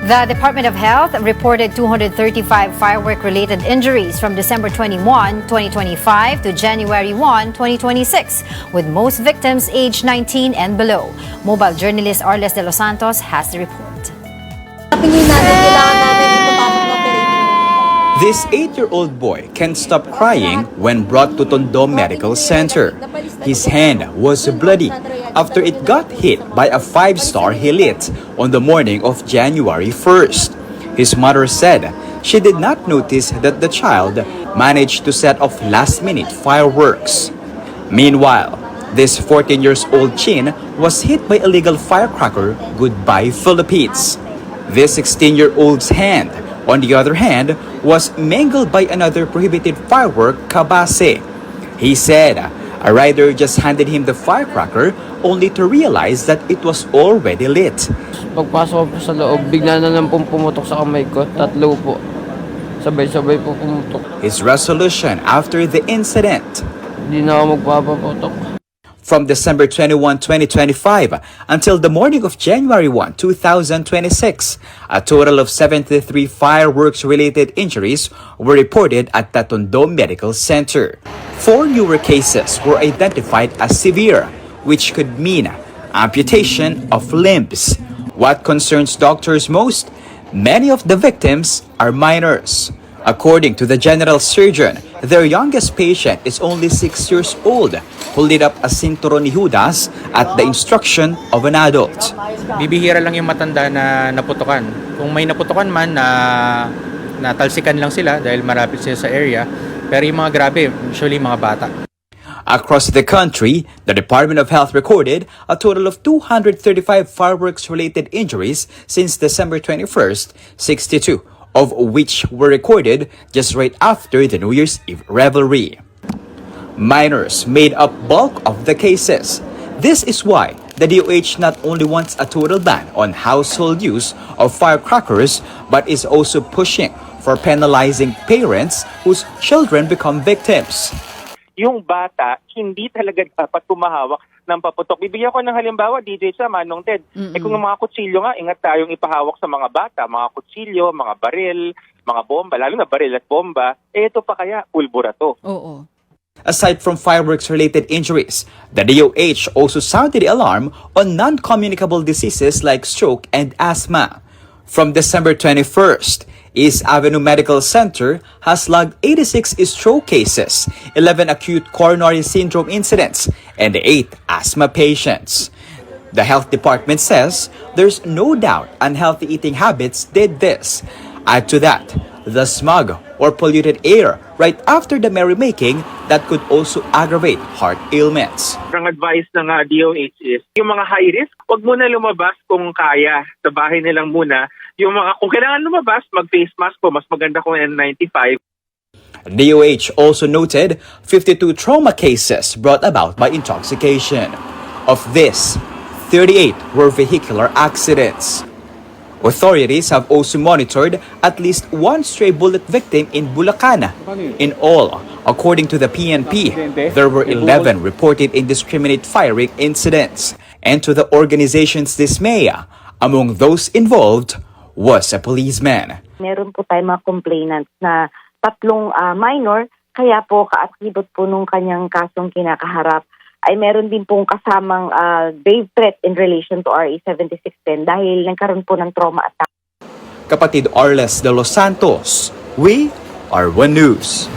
The Department of Health reported 235 firework-related injuries from December 21, 2025 to January 1, 2026, with most victims aged 19 and below. Mobile journalist Arles de los Santos has the report. This 8-year-old boy can't stop crying when brought to Tondo Medical Center. His hand was bloody after it got hit by a 5-star he lit on the morning of January 1st. His mother said she did not notice that the child managed to set off last-minute fireworks. Meanwhile, this 14-year-old Chin was hit by illegal firecracker Goodbye Philippines. This 16-year-old's hand, on the other hand, was mangled by another prohibited firework, Kabase. He said a rider just handed him the firecracker only to realize that it was already lit. Pagpasok po sa loob, bigla na lang pong pumutok sa kamay ko. Tatlo po. Sabay-sabay po pumutok. His resolution after the incident: Hindi na ako magpapaputok. from December 21, 2025 until the morning of January 1, 2026, a total of 73 fireworks-related injuries were reported at the Tondo Medical Center. 4 newer cases were identified as severe, which could mean amputation of limbs. What concerns doctors most? Many of the victims are minors. According to the general surgeon, their youngest patient is only 6 years old, who lit up a cinturon ni Judas at the instruction of an adult. Bibihira lang yung matanda na naputukan. Kung may naputukan man, natalsikan lang sila dahil marapit sila sa area. Pero yung mga grabe, usually mga bata. Across the country, the Department of Health recorded a total of 235 fireworks-related injuries since December 21st, 62 of which were recorded just right after the New Year's Eve revelry. Minors made up bulk of the cases. This is why the DOH not only wants a total ban on household use of firecrackers, but is also pushing for penalizing parents whose children become victims. Yung bata, hindi talaga dapat tumahawak ng paputok. Bibigyan ko ng halimbawa, DJ sa Manong Ted. Kung mga kutsilyo nga, ingat tayong ipahawak sa mga bata, mga kutsilyo, mga baril, mga bomba, lalo na baril at bomba, ito pa kaya, pulbura to. Oo. Aside from fireworks-related injuries, the DOH also sounded the alarm on non-communicable diseases like stroke and asthma. From December 21st, East Avenue Medical Center has logged 86 stroke cases, 11 acute coronary syndrome incidents, and 8 asthma patients. The health department says there's no doubt unhealthy eating habits did this. Add to that, the smog or polluted air right after the merrymaking that could also aggravate heart ailments. Ang advice ng DOH is, yung mga high risk, huwag muna lumabas kung kaya. Sa bahay nilang muna. Yung mga, kung kailangan lumabas, mag-face mask po. Mas maganda kung N95. DOH also noted 52 trauma cases brought about by intoxication. Of this, 38 were vehicular accidents. Authorities have also monitored at least 1 stray bullet victim in Bulacan. In all, according to the PNP, there were 11 reported indiscriminate firing incidents. And to the organization's dismay, among those involved was a policeman. Meron po tayong mga complainants na 3 minor, kaya po kaatribut po nung kanyang kasong kinakaharap ay meron din pong kasamang grave threat in relation to RA 7610 dahil nagkaroon po ng trauma attack. Kapatid Arles de los Santos, we are One News.